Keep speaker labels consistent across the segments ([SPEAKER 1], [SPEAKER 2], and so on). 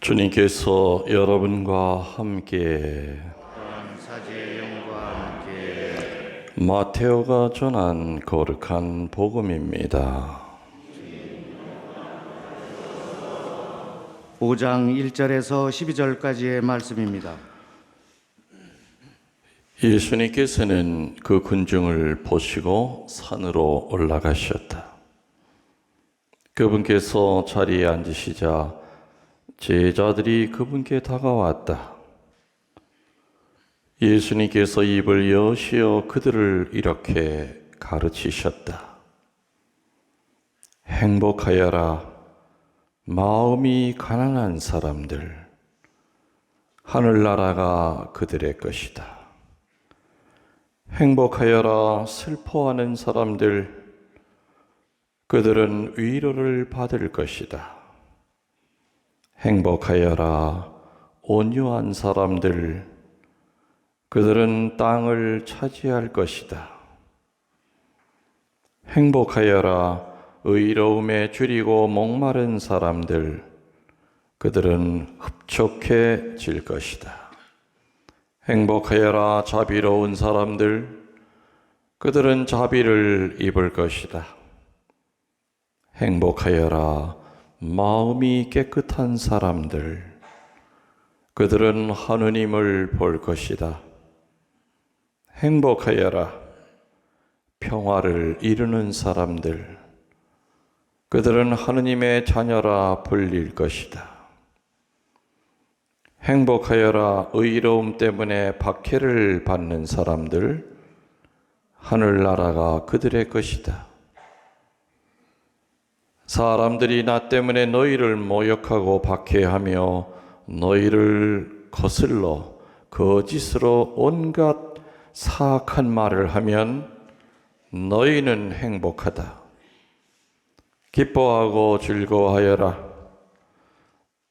[SPEAKER 1] 주님께서 여러분과 함께
[SPEAKER 2] 또한 사제의 영과 함께
[SPEAKER 1] 마테오가 전한 거룩한 복음입니다.
[SPEAKER 2] 5장 1절에서 12절까지의 말씀입니다.
[SPEAKER 1] 예수님께서는 그 군중을 보시고 산으로 올라가셨다. 그분께서 자리에 앉으시자 제자들이 그분께 다가왔다. 예수님께서 입을 여시어 그들을 이렇게 가르치셨다. 행복하여라, 마음이 가난한 사람들, 하늘나라가 그들의 것이다. 행복하여라, 슬퍼하는 사람들, 그들은 위로를 받을 것이다. 행복하여라, 온유한 사람들, 그들은 땅을 차지할 것이다. 행복하여라, 의로움에 줄이고 목마른 사람들, 그들은 흡족해질 것이다. 행복하여라, 자비로운 사람들, 그들은 자비를 입을 것이다. 행복하여라, 마음이 깨끗한 사람들, 그들은 하느님을 볼 것이다. 행복하여라, 평화를 이루는 사람들, 그들은 하느님의 자녀라 불릴 것이다. 행복하여라, 의로움 때문에 박해를 받는 사람들, 하늘나라가 그들의 것이다. 사람들이 나 때문에 너희를 모욕하고 박해하며 너희를 거슬러 거짓으로 온갖 사악한 말을 하면 너희는 행복하다. 기뻐하고 즐거워하여라.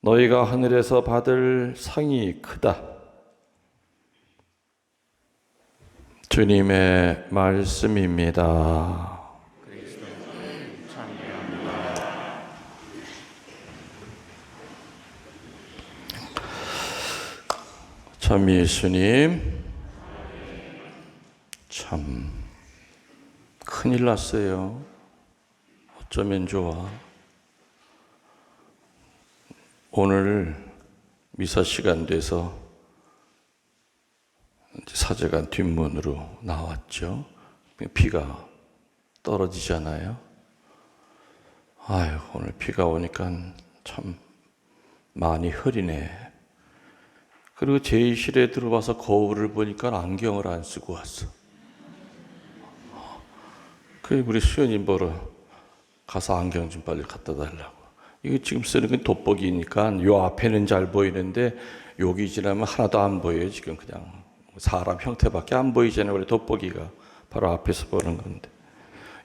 [SPEAKER 1] 너희가 하늘에서 받을 상이 크다. 주님의 말씀입니다. 참 예수님, 참 큰일 났어요. 어쩌면 좋아. 오늘 미사 시간 돼서 사제관 뒷문으로 나왔죠. 비가 떨어지잖아요. 아유, 오늘 비가 오니까 참 많이 흐리네. 그리고 제의실에 들어와서 거울을 보니까 안경을 안 쓰고 왔어. 그래, 우리 수연이 보러 가서 안경 좀 빨리 갖다 달라고. 이거 지금 쓰는 건 돋보기니까 요 앞에는 잘 보이는데 여기 지나면 하나도 안 보여요. 지금 그냥 사람 형태밖에 안 보이잖아요. 원래 돋보기가 바로 앞에서 보는 건데.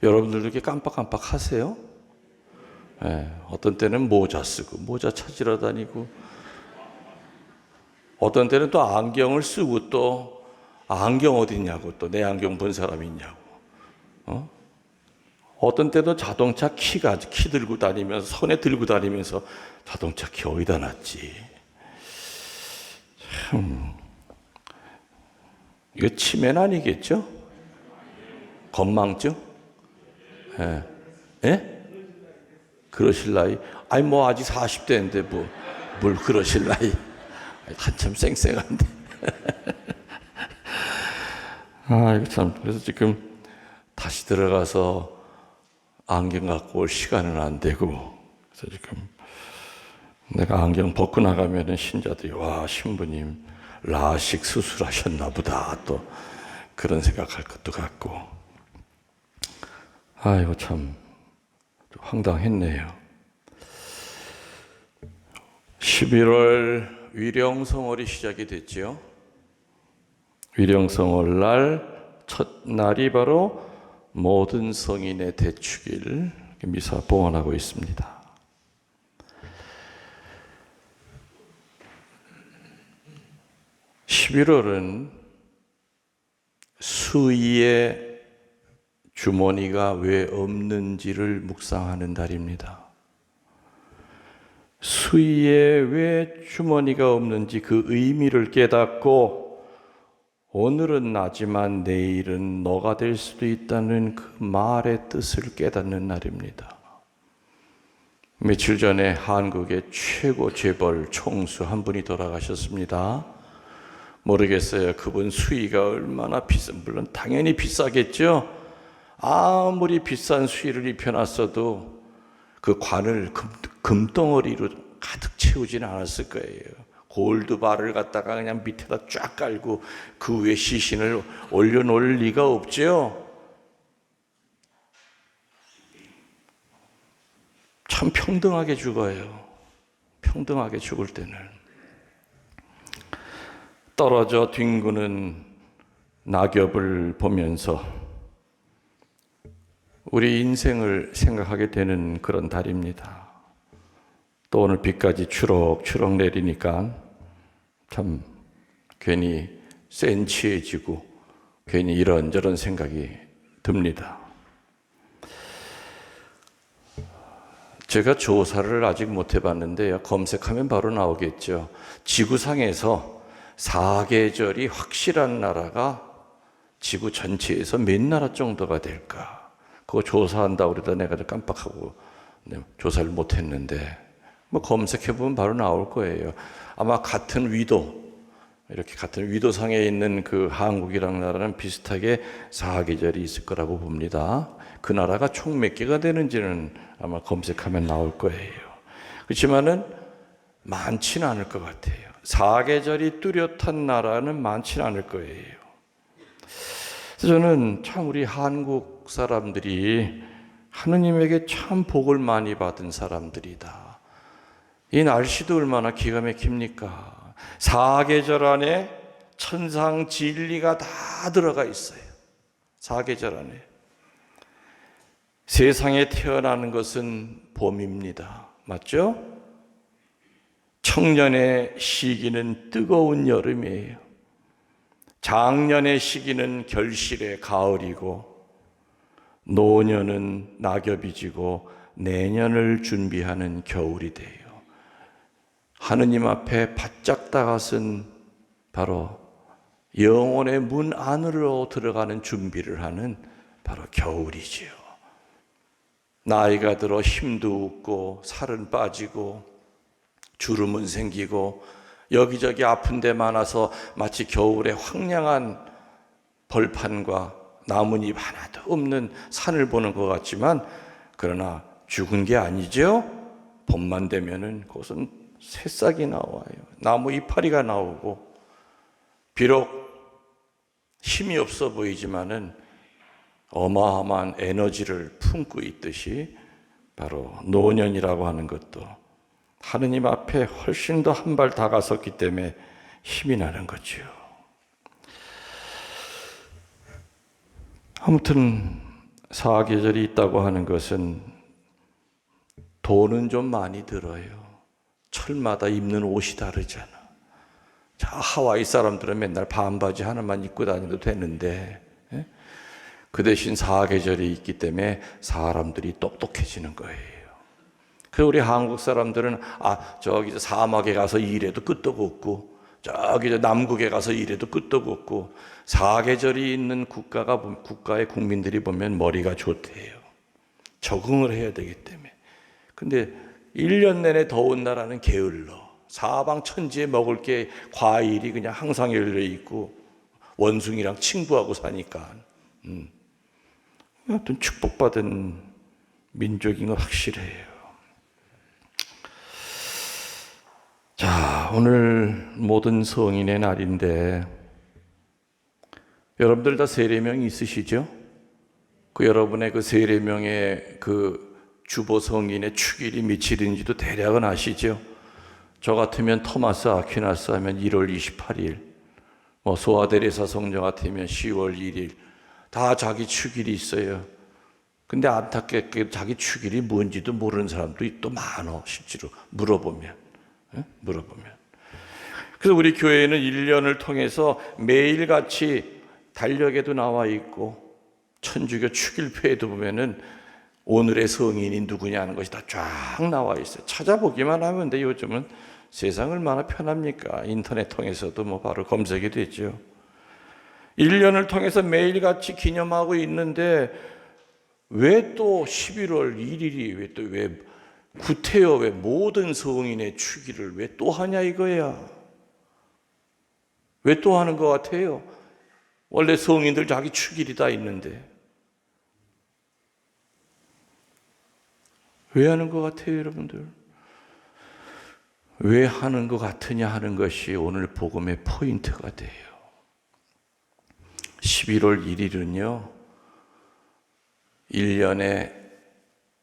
[SPEAKER 1] 여러분들도 이렇게 깜빡깜빡 하세요? 네, 어떤 때는 모자 쓰고 모자 찾으러 다니고, 어떤 때는 또 안경을 쓰고 또 안경 어디 있냐고, 또 내 안경 본 사람이 있냐고. 어떤 때도 자동차 키 들고 다니면서, 손에 들고 다니면서 자동차 키 어디다 놨지. 참, 이거 치매는 아니겠죠? 건망증? 예? 예? 그러실 나이? 아니 뭐 아직 40대인데 뭘 그러실 나이? 한참 쌩쌩한데. 아, 이거 참. 그래서 지금 다시 들어가서 안경 갖고 올 시간은 안 되고, 그래서 지금 내가 안경 벗고 나가면은 신자들이, 와, 신부님 라식 수술하셨나 보다, 또 그런 생각할 것도 같고. 아이고, 참 황당했네요. 11월 위령성월이 시작이 됐지요. 위령성월 날 첫날이 바로 모든 성인의 대축일 미사 봉헌하고 있습니다. 11월은 수의의 주머니가 왜 없는지를 묵상하는 달입니다. 수의에 왜 주머니가 없는지 그 의미를 깨닫고 오늘은 나지만 내일은 너가 될 수도 있다는 그 말의 뜻을 깨닫는 날입니다. 며칠 전에 한국의 최고 재벌 총수 한 분이 돌아가셨습니다. 모르겠어요. 그분 수의가 얼마나 물론 당연히 비싸겠죠. 아무리 비싼 수의를 입혀놨어도 그 관을 금덩어리로 가득 채우지는 않았을 거예요. 골드바를 갖다가 그냥 밑에다 쫙 깔고 그 위에 시신을 올려놓을 리가 없죠. 참 평등하게 죽어요. 평등하게 죽을 때는. 떨어져 뒹구는 낙엽을 보면서 우리 인생을 생각하게 되는 그런 달입니다. 또 오늘 비까지 추럭추럭 내리니까 참 괜히 센치해지고 괜히 이런저런 생각이 듭니다. 제가 조사를 아직 못 해봤는데요. 검색하면 바로 나오겠죠. 지구상에서 사계절이 확실한 나라가 지구 전체에서 몇 나라 정도가 될까? 그거 조사한다고 그러다 내가 깜빡하고 조사를 못 했는데 뭐 검색해보면 바로 나올 거예요. 아마 같은 위도, 이렇게 같은 위도상에 있는 그 한국이랑 나라는 비슷하게 사계절이 있을 거라고 봅니다. 그 나라가 총 몇 개가 되는지는 아마 검색하면 나올 거예요. 그렇지만은 많지는 않을 것 같아요. 사계절이 뚜렷한 나라는 많지는 않을 거예요. 그래서 저는 참 우리 한국 사람들이 하느님에게 참 복을 많이 받은 사람들이다. 이 날씨도 얼마나 기가 막힙니까? 사계절 안에 천상 진리가 다 들어가 있어요. 사계절 안에. 세상에 태어나는 것은 봄입니다. 맞죠? 청년의 시기는 뜨거운 여름이에요. 장년의 시기는 결실의 가을이고 노년은 낙엽이 지고 내년을 준비하는 겨울이 돼요. 하느님 앞에 바짝 다가선 바로 영혼의 문 안으로 들어가는 준비를 하는 바로 겨울이지요. 나이가 들어 힘도 없고 살은 빠지고 주름은 생기고 여기저기 아픈 데 많아서 마치 겨울에 황량한 벌판과 나뭇잎 하나도 없는 산을 보는 것 같지만 그러나 죽은 게 아니죠. 봄만 되면은 그것은 새싹이 나와요. 나무 이파리가 나오고 비록 힘이 없어 보이지만은 어마어마한 에너지를 품고 있듯이 바로 노년이라고 하는 것도 하느님 앞에 훨씬 더 한 발 다가섰기 때문에 힘이 나는 거죠. 아무튼 사계절이 있다고 하는 것은 돈은 좀 많이 들어요. 철마다 입는 옷이 다르잖아. 자, 하와이 사람들은 맨날 반바지 하나만 입고 다녀도 되는데 그 대신 사계절이 있기 때문에 사람들이 똑똑해지는 거예요. 그래서 우리 한국 사람들은 저기 사막에 가서 일해도 끄떡 없고 저기 남극에 가서 일해도 끄떡 없고 사계절이 있는 국가의 국민들이 보면 머리가 좋대요. 적응을 해야 되기 때문에. 근데 1년 내내 더운 나라는 게을러. 사방 천지에 먹을 게 과일이 그냥 항상 열려 있고 원숭이랑 친구하고 사니까. 하여튼 축복받은 민족인 건 확실해요. 자, 오늘 모든 성인의 날인데 여러분들 다 세례명이 있으시죠? 그 여러분의 그 세례명의 그 주보 성인의 축일이 며칠인지도 대략은 아시죠? 저 같으면 토마스 아퀴나스 하면 1월 28일, 소아데레사 성녀 같으면 10월 1일, 다 자기 축일이 있어요. 근데 안타깝게 자기 축일이 뭔지도 모르는 사람도 또 많아, 실제로 물어보면. 그래서 우리 교회는 1년을 통해서 매일같이 달력에도 나와 있고 천주교 축일표에도 보면은 오늘의 성인이 누구냐는 것이 다 쫙 나와 있어요. 찾아보기만 하면 돼. 요즘은 세상 얼마나 편합니까? 인터넷 통해서도 뭐 바로 검색이 되죠. 1년을 통해서 매일같이 기념하고 있는데 왜 또 11월 1일이 왜 구태여 왜 모든 성인의 축일을 왜 또 하냐 이거야. 왜 또 하는 것 같아요? 원래 성인들 자기 축일이 다 있는데 왜 하는 것 같아요, 여러분들? 왜 하는 것 같으냐 하는 것이 오늘 복음의 포인트가 돼요. 11월 1일은요, 1년에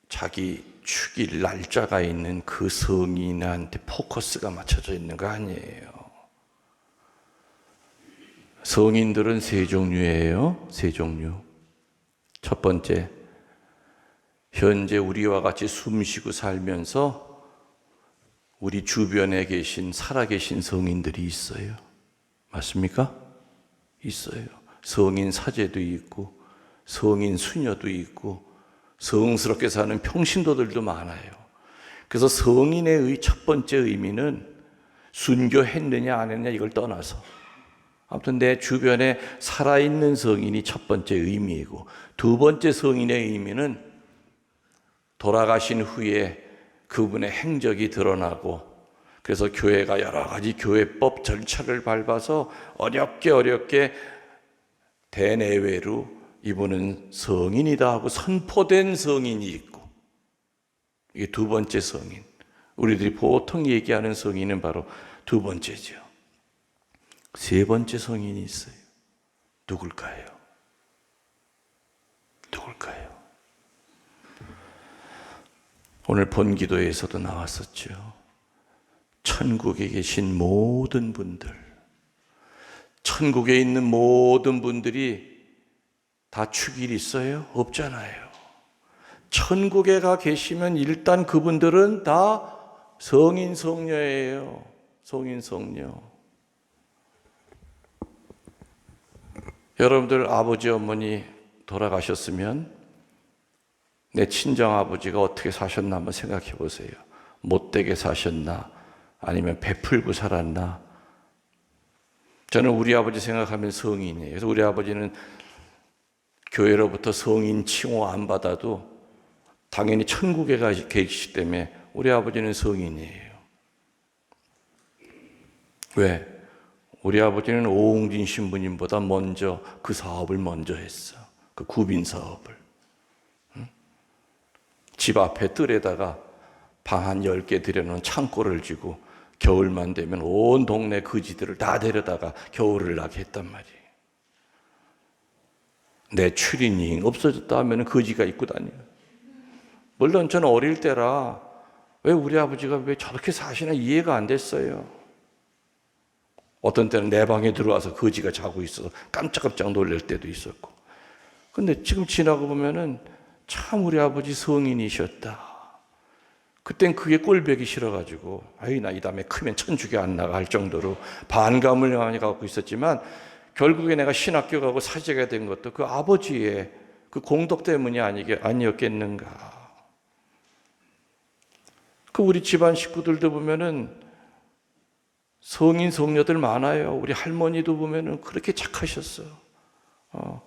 [SPEAKER 1] 자기 축일 날짜가 있는 그 성인한테 포커스가 맞춰져 있는 거 아니에요. 성인들은 세 종류예요. 세 종류. 첫 번째, 현재 우리와 같이 숨쉬고 살면서 우리 주변에 계신 살아계신 성인들이 있어요. 맞습니까? 있어요. 성인 사제도 있고 성인 수녀도 있고 성스럽게 사는 평신도들도 많아요. 그래서 성인의 첫 번째 의미는 순교했느냐 안 했느냐 이걸 떠나서 아무튼 내 주변에 살아있는 성인이 첫 번째 의미이고, 두 번째 성인의 의미는 돌아가신 후에 그분의 행적이 드러나고, 그래서 교회가 여러 가지 교회법 절차를 밟아서 어렵게 대내외로 이분은 성인이다 하고 선포된 성인이 있고, 이게 두 번째 성인. 우리들이 보통 얘기하는 성인은 바로 두 번째죠. 세 번째 성인이 있어요. 누굴까요? 누굴까요? 오늘 본 기도에서도 나왔었죠. 천국에 계신 모든 분들, 천국에 있는 모든 분들이 다 축일이 있어요? 없잖아요. 천국에 가 계시면 일단 그분들은 다 성인 성녀예요. 성인 성녀. 여러분들 아버지 어머니 돌아가셨으면 내 친정아버지가 어떻게 사셨나 한번 생각해 보세요. 못되게 사셨나? 아니면 베풀고 살았나? 저는 우리 아버지 생각하면 성인이에요. 그래서 우리 아버지는 교회로부터 성인 칭호 안 받아도 당연히 천국에 계시기 때문에 우리 아버지는 성인이에요. 왜? 우리 아버지는 오홍진 신부님보다 먼저 그 사업을 먼저 했어. 그 구빈 사업을. 집 앞에 뜰에다가 방 한 10개 들여놓은 창고를 쥐고 겨울만 되면 온 동네 거지들을 다 데려다가 겨울을 나게 했단 말이에요. 내 추리닝 없어졌다 하면 거지가 입고 다녀요. 물론 저는 어릴 때라 왜 우리 아버지가 왜 저렇게 사시나 이해가 안 됐어요. 어떤 때는 내 방에 들어와서 거지가 자고 있어서 깜짝깜짝 놀랄 때도 있었고. 근데 지금 지나고 보면은 참 우리 아버지 성인이셨다. 그땐 그게 꼴보기 싫어가지고 아이 나 이 다음에 크면 천주교 안 나가 할 정도로 반감을 많이 갖고 있었지만, 결국에 내가 신학교 가고 사제가 된 것도 그 아버지의 그 공덕 때문이 아니었겠는가. 그 우리 집안 식구들도 보면은 성인 성녀들 많아요. 우리 할머니도 보면은 그렇게 착하셨어요.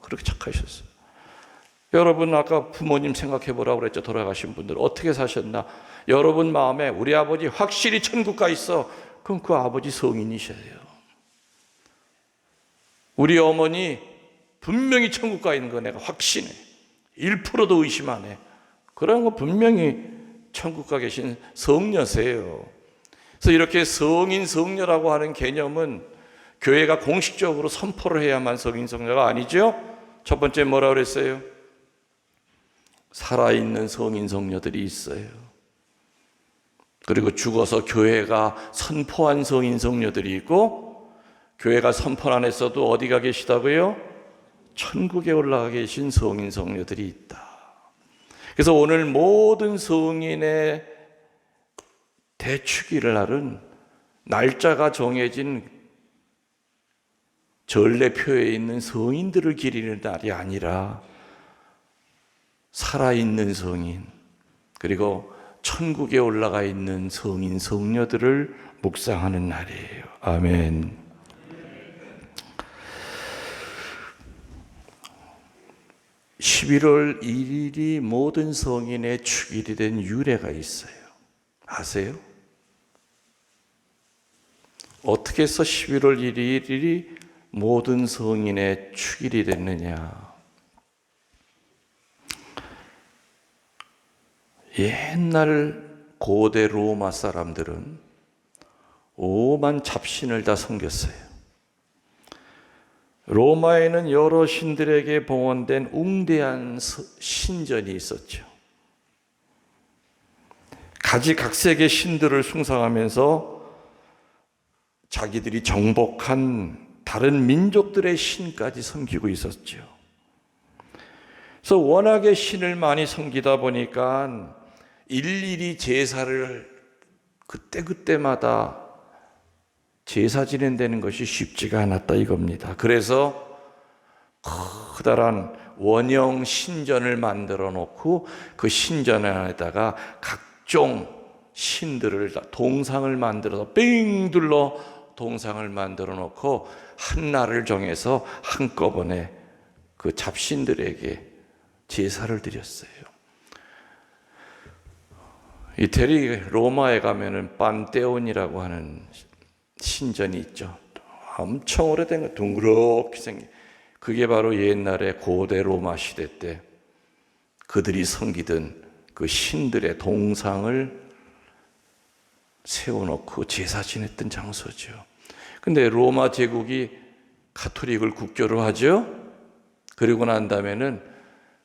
[SPEAKER 1] 그렇게 착하셨어요. 여러분 아까 부모님 생각해 보라고 그랬죠. 돌아가신 분들 어떻게 사셨나? 여러분 마음에 우리 아버지 확실히 천국 가 있어. 그럼 그 아버지 성인이셔요. 우리 어머니 분명히 천국 가 있는 거 내가 확신해. 1%도 의심 안 해. 그런 거 분명히 천국 가 계신 성녀세요. 그래서 이렇게 성인 성녀라고 하는 개념은 교회가 공식적으로 선포를 해야만 성인 성녀가 아니죠. 첫 번째 뭐라 그랬어요? 살아있는 성인 성녀들이 있어요. 그리고 죽어서 교회가 선포한 성인 성녀들이 있고, 교회가 선포 안 했어도 어디가 계시다고요? 천국에 올라가 계신 성인 성녀들이 있다. 그래서 오늘 모든 성인의 대축일을 날은 날짜가 정해진 전례표에 있는 성인들을 기리는 날이 아니라 살아있는 성인, 그리고 천국에 올라가 있는 성인, 성녀들을 묵상하는 날이에요. 아멘. (11월 1일이) 모든 성인의 축일이 된 유래가 있어요. 아세요? 어떻게 해서 11월 1일이 모든 성인의 축일이 됐느냐? 옛날 고대 로마 사람들은 오만 잡신을 다 섬겼어요. 로마에는 여러 신들에게 봉헌된 웅대한 신전이 있었죠. 가지각색의 신들을 숭상하면서 자기들이 정복한 다른 민족들의 신까지 섬기고 있었죠. 그래서 워낙에 신을 많이 섬기다 보니까 일일이 제사를 그때그때마다 제사 지낸다는 것이 쉽지가 않았다 이겁니다. 그래서 커다란 원형 신전을 만들어 놓고 그 신전 안에다가 각종 신들을 동상을 만들어서 뺑 둘러 동상을 만들어 놓고 한 날을 정해서 한꺼번에 그 잡신들에게 제사를 드렸어요. 이태리 로마에 가면은 판테온이라고 하는 신전이 있죠. 엄청 오래된 거, 둥그렇게 생긴. 그게 바로 옛날에 고대 로마 시대 때 그들이 섬기던 그 신들의 동상을 세워놓고 제사 지냈던 장소죠. 근데 로마 제국이 가톨릭을 국교로 하죠. 그리고 난 다음에는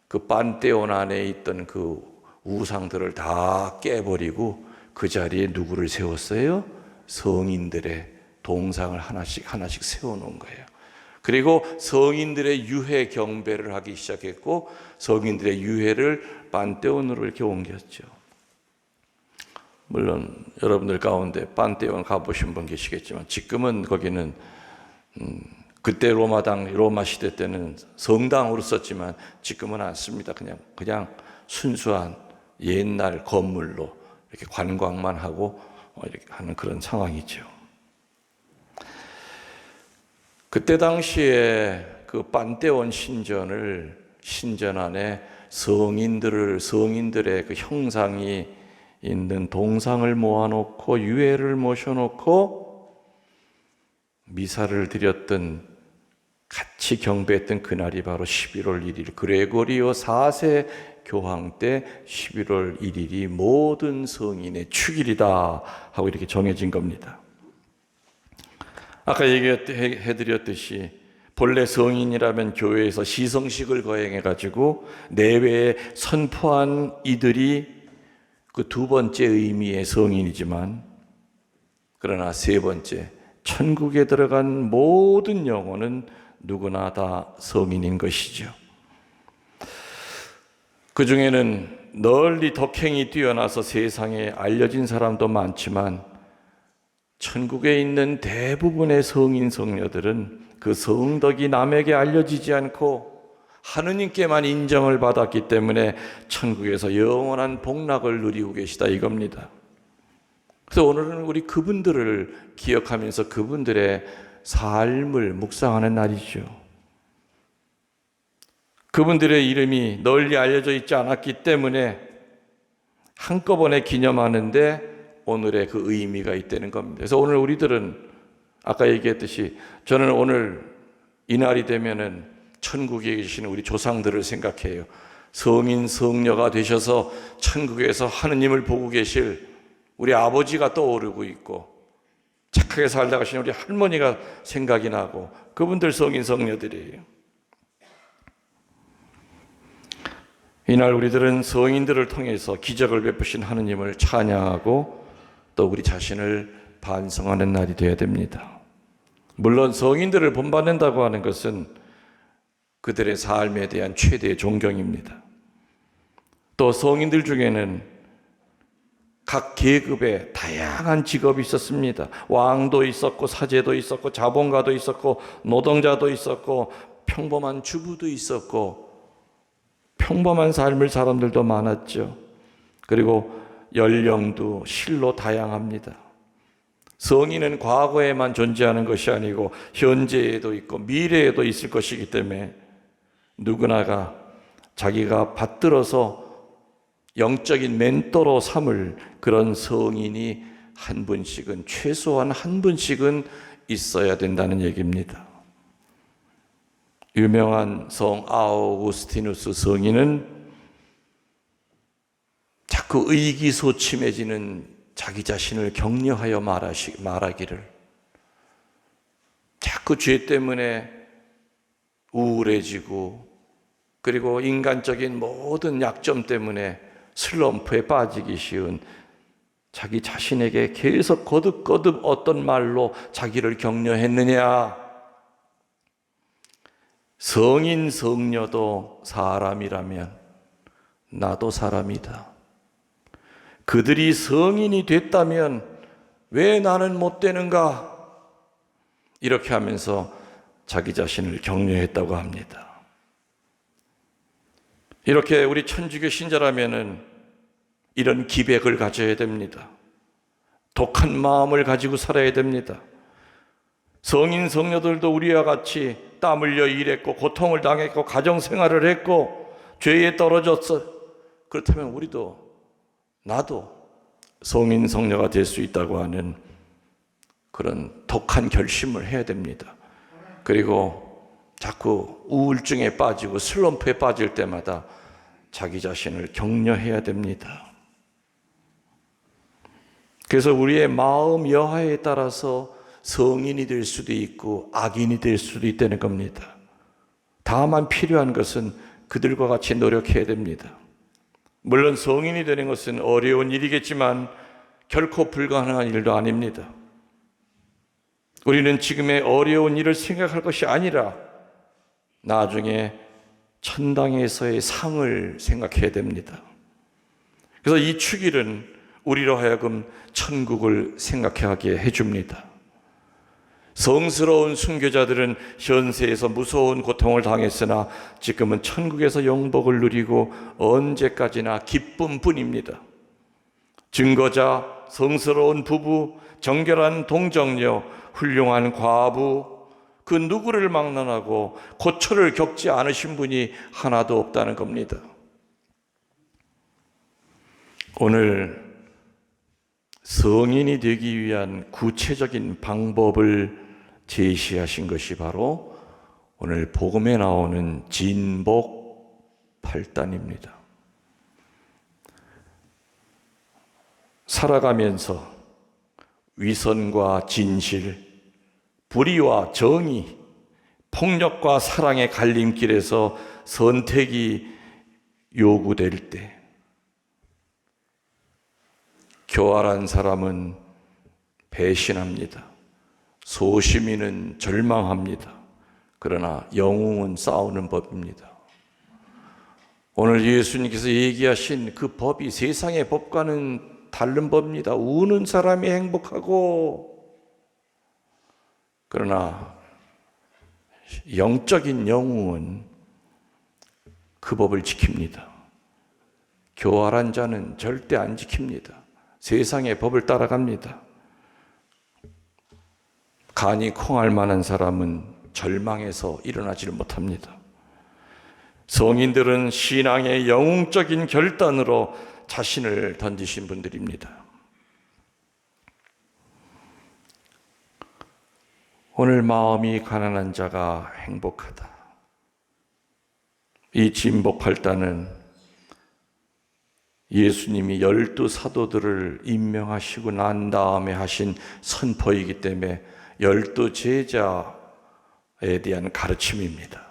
[SPEAKER 1] 그 판테온 안에 있던 그 우상들을 다 깨버리고 그 자리에 누구를 세웠어요? 성인들의 동상을 하나씩 세워놓은 거예요. 그리고 성인들의 유해 경배를 하기 시작했고 성인들의 유해를 판테온으로 이렇게 옮겼죠. 물론 여러분들 가운데 판테온 가보신 분 계시겠지만 지금은 거기는 그때 로마 시대 때는 성당으로 썼지만 지금은 안 씁니다. 그냥 순수한 옛날 건물로 이렇게 관광만 하고 이렇게 하는 그런 상황이죠. 그때 당시에 그 판테온 신전 안에 성인들의 그 형상이 있는 동상을 모아놓고 유해를 모셔놓고 미사를 드렸던, 같이 경배했던 그날이 바로 11월 1일 그레고리오 4세 교황 때 11월 1일이 모든 성인의 축일이다 하고 이렇게 정해진 겁니다. 아까 얘기해드렸듯이 본래 성인이라면 교회에서 시성식을 거행해가지고 내외에 선포한 이들이 그 두 번째 의미의 성인이지만, 그러나 세 번째 천국에 들어간 모든 영혼은 누구나 다 성인인 것이죠. 그 중에는 널리 덕행이 뛰어나서 세상에 알려진 사람도 많지만 천국에 있는 대부분의 성인 성녀들은 그 성덕이 남에게 알려지지 않고 하느님께만 인정을 받았기 때문에 천국에서 영원한 복락을 누리고 계시다 이겁니다. 그래서 오늘은 우리 그분들을 기억하면서 그분들의 삶을 묵상하는 날이죠. 그분들의 이름이 널리 알려져 있지 않았기 때문에 한꺼번에 기념하는데 오늘의 그 의미가 있다는 겁니다. 그래서 오늘 우리들은 아까 얘기했듯이 저는 오늘 이날이 되면은 천국에 계시는 우리 조상들을 생각해요. 성인 성녀가 되셔서 천국에서 하느님을 보고 계실 우리 아버지가 떠오르고 있고, 착하게 살다 가신 우리 할머니가 생각이 나고, 그분들 성인 성녀들이에요. 이날 우리들은 성인들을 통해서 기적을 베푸신 하느님을 찬양하고 또 우리 자신을 반성하는 날이 되어야 됩니다. 물론 성인들을 본받는다고 하는 것은 그들의 삶에 대한 최대의 존경입니다. 또 성인들 중에는 각 계급의 다양한 직업이 있었습니다. 왕도 있었고 사제도 있었고 자본가도 있었고 노동자도 있었고 평범한 주부도 있었고 평범한 삶을 사람들도 많았죠. 그리고 연령도 실로 다양합니다. 성인은 과거에만 존재하는 것이 아니고 현재에도 있고 미래에도 있을 것이기 때문에 누구나가 자기가 받들어서 영적인 멘토로 삼을 그런 성인이 한 분씩은, 최소한 한 분씩은 있어야 된다는 얘기입니다. 유명한 성 아우구스티누스 성인은 자꾸 의기소침해지는 자기 자신을 격려하여 말하기를, 자꾸 죄 때문에 우울해지고 그리고 인간적인 모든 약점 때문에 슬럼프에 빠지기 쉬운 자기 자신에게 계속 거듭거듭 어떤 말로 자기를 격려했느냐? 성인 성녀도 사람이라면 나도 사람이다. 그들이 성인이 됐다면 왜 나는 못 되는가? 이렇게 하면서 자기 자신을 격려했다고 합니다. 이렇게 우리 천주교 신자라면은 이런 기백을 가져야 됩니다. 독한 마음을 가지고 살아야 됩니다. 성인 성녀들도 우리와 같이 땀 흘려 일했고 고통을 당했고 가정생활을 했고 죄에 떨어졌어. 그렇다면 우리도, 나도 성인 성녀가 될 수 있다고 하는 그런 독한 결심을 해야 됩니다. 그리고 자꾸 우울증에 빠지고 슬럼프에 빠질 때마다 자기 자신을 격려해야 됩니다. 그래서 우리의 마음 여하에 따라서 성인이 될 수도 있고 악인이 될 수도 있다는 겁니다. 다만 필요한 것은 그들과 같이 노력해야 됩니다. 물론 성인이 되는 것은 어려운 일이겠지만 결코 불가능한 일도 아닙니다. 우리는 지금의 어려운 일을 생각할 것이 아니라 나중에 천당에서의 상을 생각해야 됩니다. 그래서 이 축일은 우리로 하여금 천국을 생각하게 해줍니다. 성스러운 순교자들은 현세에서 무서운 고통을 당했으나 지금은 천국에서 영복을 누리고 언제까지나 기쁨뿐입니다. 증거자, 성스러운 부부, 정결한 동정녀, 훌륭한 과부, 그 누구를 막론하고 고초를 겪지 않으신 분이 하나도 없다는 겁니다. 오늘 성인이 되기 위한 구체적인 방법을 제시하신 것이 바로 오늘 복음에 나오는 진복 8단입니다. 살아가면서 위선과 진실, 불의와 정의, 폭력과 사랑의 갈림길에서 선택이 요구될 때 교활한 사람은 배신합니다. 소시민은 절망합니다. 그러나 영웅은 싸우는 법입니다. 오늘 예수님께서 얘기하신 그 법이 세상의 법과는 다른 법입니다. 우는 사람이 행복하고, 그러나 영적인 영웅은 그 법을 지킵니다. 교활한 자는 절대 안 지킵니다. 세상의 법을 따라갑니다. 간이 콩할 만한 사람은 절망해서 일어나지를 못합니다. 성인들은 신앙의 영웅적인 결단으로 자신을 던지신 분들입니다. 오늘 마음이 가난한 자가 행복하다. 이 진복 8단은 예수님이 12 사도들을 임명하시고 난 다음에 하신 선포이기 때문에 12 제자에 대한 가르침입니다.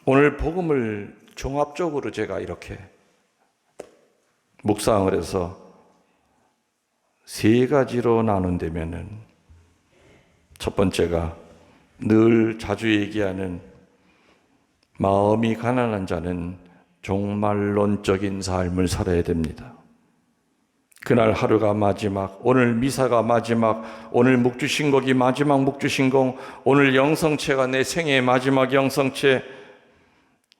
[SPEAKER 1] 오늘 복음을 종합적으로 제가 이렇게 묵상을 해서 3가지로 나눈다면은, 첫 번째가 늘 자주 얘기하는 마음이 가난한 자는 종말론적인 삶을 살아야 됩니다. 그날 하루가 마지막, 오늘 미사가 마지막, 오늘 묵주신곡이 마지막 묵주신곡, 오늘 영성체가 내 생애의 마지막 영성체,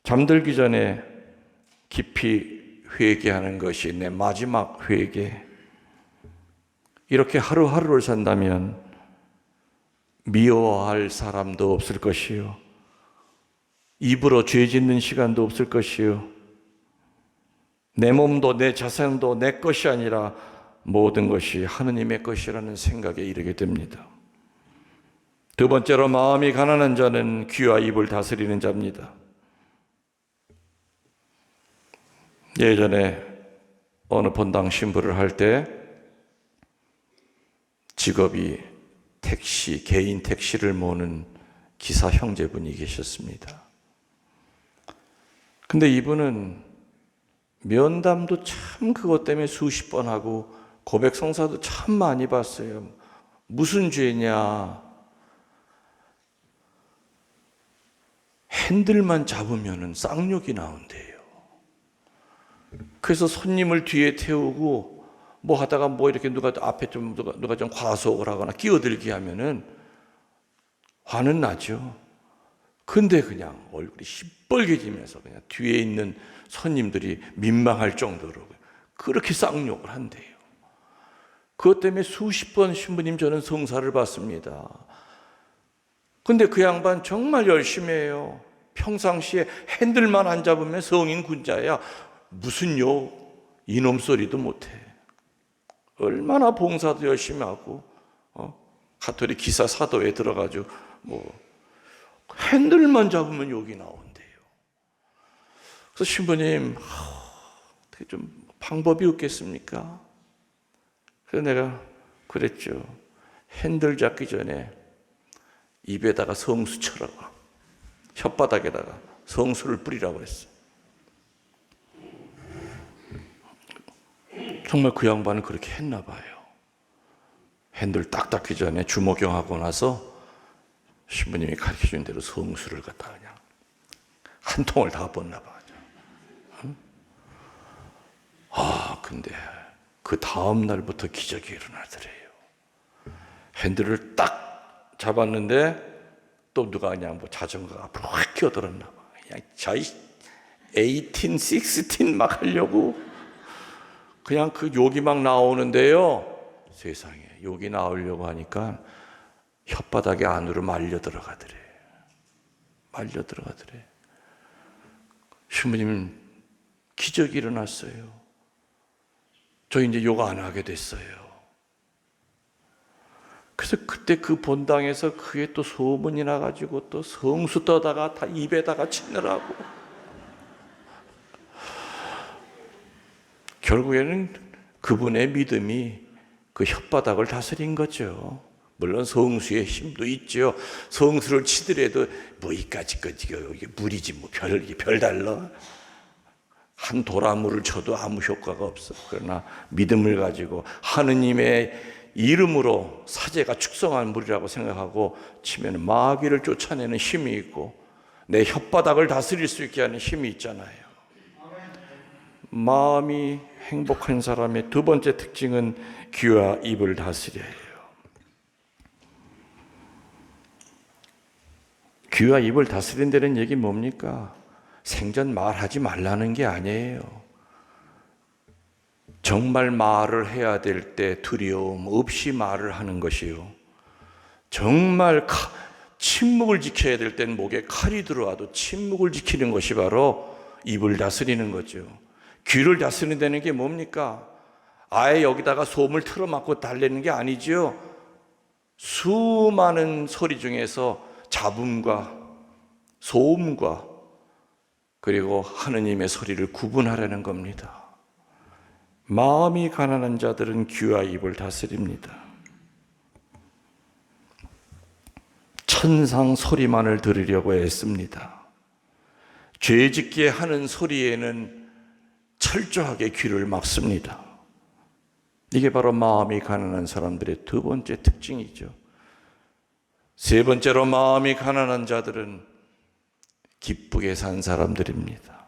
[SPEAKER 1] 잠들기 전에 깊이 회개하는 것이 내 마지막 회개. 이렇게 하루하루를 산다면 미워할 사람도 없을 것이요, 입으로 죄 짓는 시간도 없을 것이요, 내 몸도 내 자산도 내 것이 아니라 모든 것이 하느님의 것이라는 생각에 이르게 됩니다. 두 번째로, 마음이 가난한 자는 귀와 입을 다스리는 자입니다. 예전에 어느 본당 신부를 할 때 직업이 택시, 개인 택시를 모는 기사 형제분이 계셨습니다. 근데 이분은 면담도 참 그것 때문에 수십 번 하고 고백성사도 참 많이 봤어요. 무슨 죄냐? 핸들만 잡으면 쌍욕이 나온대요. 그래서 손님을 뒤에 태우고 뭐 하다가 뭐 이렇게 누가 앞에 누가 좀 과속을 하거나 끼어들게 하면은 화는 나죠. 근데 그냥 얼굴이 시뻘개지면서 그냥 뒤에 있는 손님들이 민망할 정도로 그렇게 쌍욕을 한대요. 그것 때문에 수십 번 신부님 저는 성사를 받습니다. 근데 그 양반 정말 열심히 해요. 평상시에 핸들만 안 잡으면 성인 군자야. 무슨 욕, 이놈 소리도 못해. 얼마나 봉사도 열심히 하고, 가톨릭 기사 사도에 들어가지고 핸들만 잡으면 욕이 나온대요. 그래서 신부님, 어떻게 좀 방법이 없겠습니까? 그래서 내가 그랬죠. 핸들 잡기 전에 입에다가 성수 쳐라고, 혓바닥에다가 성수를 뿌리라고 했어요. 정말 그 양반은 그렇게 했나 봐요. 핸들 딱 닦기 전에 주목경하고 나서 신부님이 가르쳐준 대로 성수를 갖다 그냥 한 통을 다 붓나 봐요. 근데 그 다음 날부터 기적이 일어나더래요. 핸들을 딱 잡았는데 또 누가 그냥 자전거가 앞으로 확 끼어들었나 봐. 그냥 자이 18, 16 막 하려고 그냥 그 욕이 막 나오는데요. 세상에, 욕이 나오려고 하니까 혓바닥에 안으로 말려 들어가더래. 신부님 기적이 일어났어요. 저 이제 욕 안 하게 됐어요. 그래서 그때 그 본당에서 그게 또 소문이 나가지고 또 성수 떠다가 다 입에다가 치느라고 결국에는 그분의 믿음이 그 혓바닥을 다스린 거죠. 물론 성수의 힘도 있죠. 성수를 치더라도 뭐 이까짓 이게 물이지 뭐 별 달라. 한 도라물을 쳐도 아무 효과가 없어. 그러나 믿음을 가지고 하느님의 이름으로 사제가 축성한 물이라고 생각하고 치면 마귀를 쫓아내는 힘이 있고 내 혓바닥을 다스릴 수 있게 하는 힘이 있잖아요. 마음이 행복한 사람의 두 번째 특징은 귀와 입을 다스려요. 귀와 입을 다스린다는 얘기 뭡니까? 생전 말하지 말라는 게 아니에요. 정말 말을 해야 될 때 두려움 없이 말을 하는 것이요. 정말 침묵을 지켜야 될 땐 목에 칼이 들어와도 침묵을 지키는 것이 바로 입을 다스리는 거죠. 귀를 다스린다는 게 뭡니까? 아예 여기다가 소음을 틀어막고 달래는 게 아니죠. 수많은 소리 중에서 잡음과 소음과 그리고 하느님의 소리를 구분하려는 겁니다. 마음이 가난한 자들은 귀와 입을 다스립니다. 천상 소리만을 들으려고 애씁니다. 죄짓게 하는 소리에는 철저하게 귀를 막습니다. 이게 바로 마음이 가난한 사람들의 두 번째 특징이죠. 세 번째로, 마음이 가난한 자들은 기쁘게 산 사람들입니다.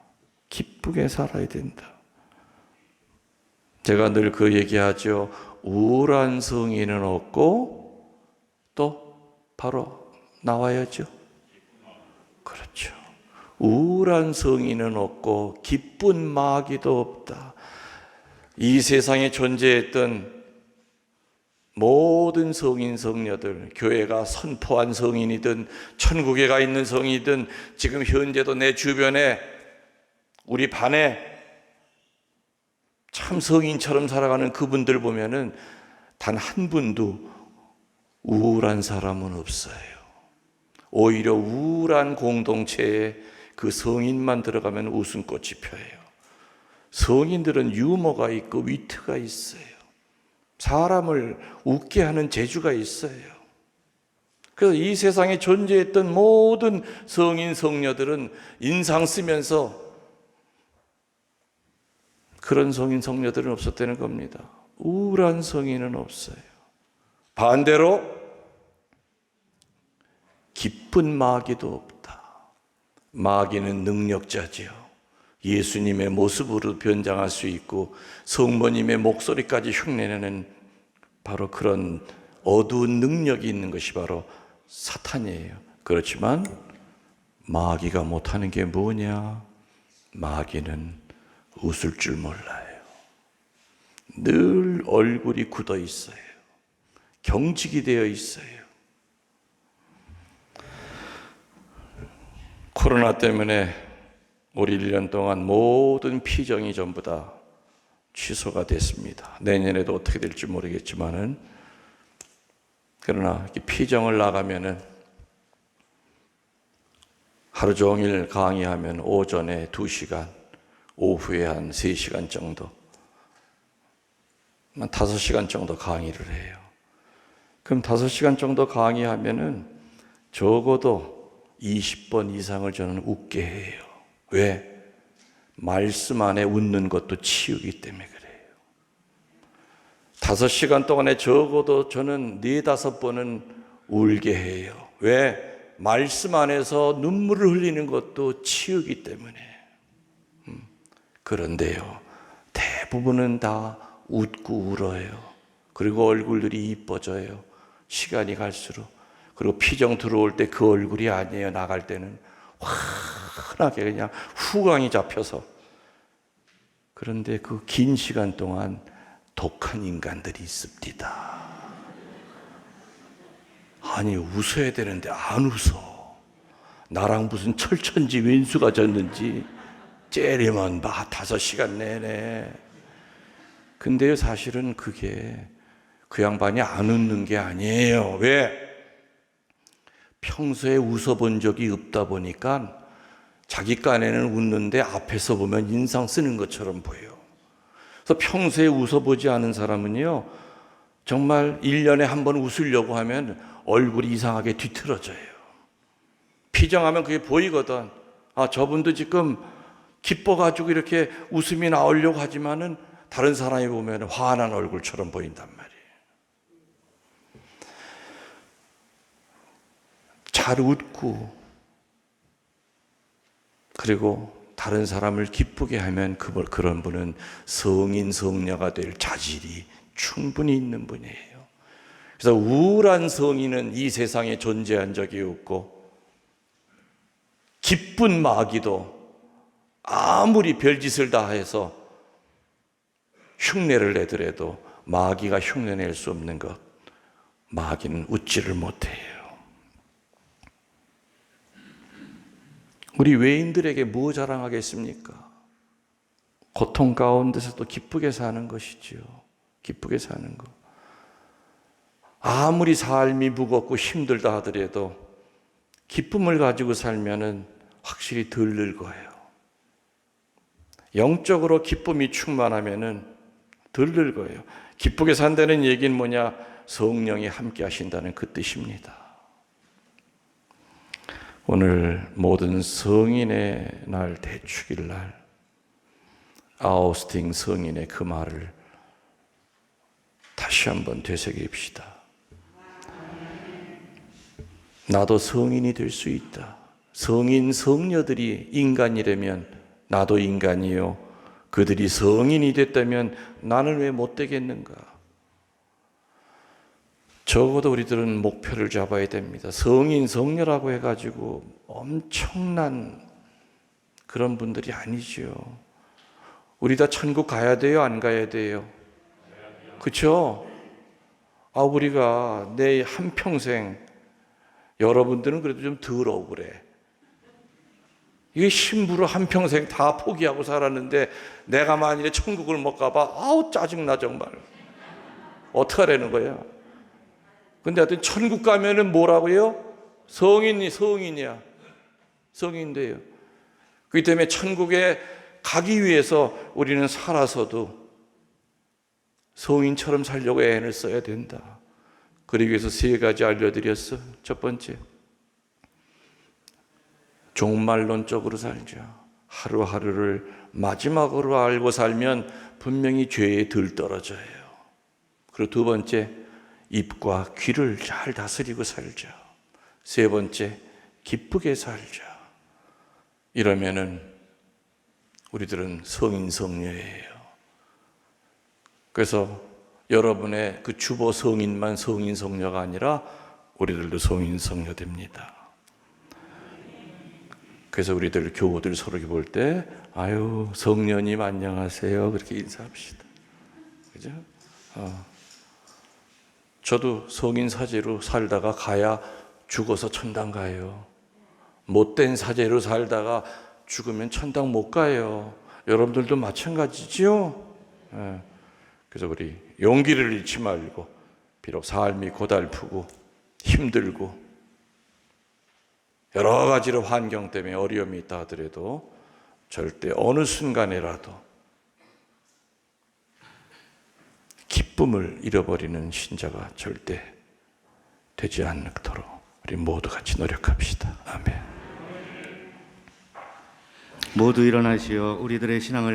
[SPEAKER 1] 기쁘게 살아야 된다. 제가 늘 그 얘기하죠. 우울한 성인은 없고 또 바로 나와야죠. 그렇죠. 우울한 성인은 없고 기쁜 마귀도 없다. 이 세상에 존재했던 모든 성인 성녀들, 교회가 선포한 성인이든 천국에 가 있는 성인이든 지금 현재도 내 주변에 우리 반에 참 성인처럼 살아가는 그분들 보면은 단 한 분도 우울한 사람은 없어요. 오히려 우울한 공동체에 그 성인만 들어가면 웃음꽃이 펴요. 성인들은 유머가 있고 위트가 있어요. 사람을 웃게 하는 재주가 있어요. 그래서 이 세상에 존재했던 모든 성인 성녀들은 인상 쓰면서 그런 성인 성녀들은 없었다는 겁니다. 우울한 성인은 없어요. 반대로 기쁜 마귀도 없다. 마귀는 능력자지요. 예수님의 모습으로 변장할 수 있고 성모님의 목소리까지 흉내내는 바로 그런 어두운 능력이 있는 것이 바로 사탄이에요. 그렇지만 마귀가 못하는 게 뭐냐? 마귀는 웃을 줄 몰라요. 늘 얼굴이 굳어 있어요. 경직이 되어 있어요. 코로나 때문에 우리 1년 동안 모든 피정이 전부 다 취소가 됐습니다. 내년에도 어떻게 될지 모르겠지만은, 그러나 피정을 나가면은 하루 종일 강의하면 오전에 2시간, 오후에 한 3시간 정도, 한 5시간 정도 강의를 해요. 그럼 5시간 정도 강의하면은 적어도 20번 이상을 저는 웃게 해요. 왜? 말씀 안에 웃는 것도 치유기 때문에 그래요. 5시간 동안에 적어도 저는 4-5번은 울게 해요. 왜? 말씀 안에서 눈물을 흘리는 것도 치유기 때문에. 그런데요, 대부분은 다 웃고 울어요. 그리고 얼굴들이 이뻐져요. 시간이 갈수록. 그리고 피정 들어올 때 그 얼굴이 아니에요. 나갈 때는 환하게 그냥 후광이 잡혀서. 그런데 그 긴 시간 동안 독한 인간들이 있습니다. 아니, 웃어야 되는데 안 웃어. 나랑 무슨 철천지 왼수가 졌는지 째리만 봐. 5시간 내내. 근데요, 사실은 그게 그 양반이 안 웃는 게 아니에요. 왜? 평소에 웃어본 적이 없다 보니까 자기 깐에는 웃는데 앞에서 보면 인상 쓰는 것처럼 보여요. 그래서 평소에 웃어보지 않은 사람은요, 정말 1년에 한 번 웃으려고 하면 얼굴이 이상하게 뒤틀어져요. 피정하면 그게 보이거든. 아, 저분도 지금 기뻐가지고 이렇게 웃음이 나오려고 하지만은 다른 사람이 보면 화난 얼굴처럼 보인단 말이에요. 잘 웃고, 그리고 다른 사람을 기쁘게 하면 그런 분은 성인 성녀가 될 자질이 충분히 있는 분이에요. 그래서 우울한 성인은 이 세상에 존재한 적이 없고, 기쁜 마귀도 아무리 별짓을 다 해서 흉내를 내더라도 마귀가 흉내낼 수 없는 것, 마귀는 웃지를 못해요. 우리 외인들에게 뭐 자랑하겠습니까? 고통 가운데서도 기쁘게 사는 것이지요. 기쁘게 사는 것. 아무리 삶이 무겁고 힘들다 하더라도 기쁨을 가지고 살면은 확실히 덜 늙어요. 영적으로 기쁨이 충만하면은 덜 늙어요. 기쁘게 산다는 얘기는 뭐냐? 성령이 함께 하신다는 그 뜻입니다. 오늘 모든 성인의 날, 대축일 날, 아우스팅 성인의 그 말을 다시 한번 되새깁시다. 나도 성인이 될 수 있다. 성인 성녀들이 인간이라면 나도 인간이요. 그들이 성인이 됐다면 나는 왜 못 되겠는가? 적어도 우리들은 목표를 잡아야 됩니다. 성인, 성녀라고 해가지고 엄청난 그런 분들이 아니죠. 우리 다 천국 가야 돼요? 안 가야 돼요? 그렇죠? 우리가 내 한평생, 여러분들은 그래도 좀 덜 억울해. 이게 심부로 한평생 다 포기하고 살았는데 내가 만일에 천국을 못 가봐, 짜증나 정말. 어떡하라는 거야? 근데 하여튼 천국 가면은 뭐라고요? 성인이야. 성인 돼요. 그렇기 때문에 천국에 가기 위해서 우리는 살아서도 성인처럼 살려고 애를 써야 된다. 그러기 위해서 3가지 알려드렸어. 첫 번째, 종말론적으로 살자. 하루하루를 마지막으로 알고 살면 분명히 죄에 덜 떨어져요. 그리고 2번째, 입과 귀를 잘 다스리고 살자. 3번째, 기쁘게 살자. 이러면은 우리들은 성인 성녀예요. 그래서 여러분의 그 주보 성인만 성인 성녀가 아니라 우리들도 성인 성녀 됩니다. 그래서 우리들 교우들 서로 볼 때 아유 성녀님 안녕하세요 그렇게 인사합시다. 그죠? 저도 성인 사제로 살다가 가야 죽어서 천당 가요. 못된 사제로 살다가 죽으면 천당 못 가요. 여러분들도 마찬가지지요? 그래서 우리 용기를 잃지 말고, 비록 삶이 고달프고 힘들고 여러 가지로 환경 때문에 어려움이 있다 하더라도 절대 어느 순간에라도 기쁨을 잃어버리는 신자가 절대 되지 않도록 우리 모두 같이 노력합시다. 아멘.
[SPEAKER 2] 모두 일어나시어 우리들의 신앙을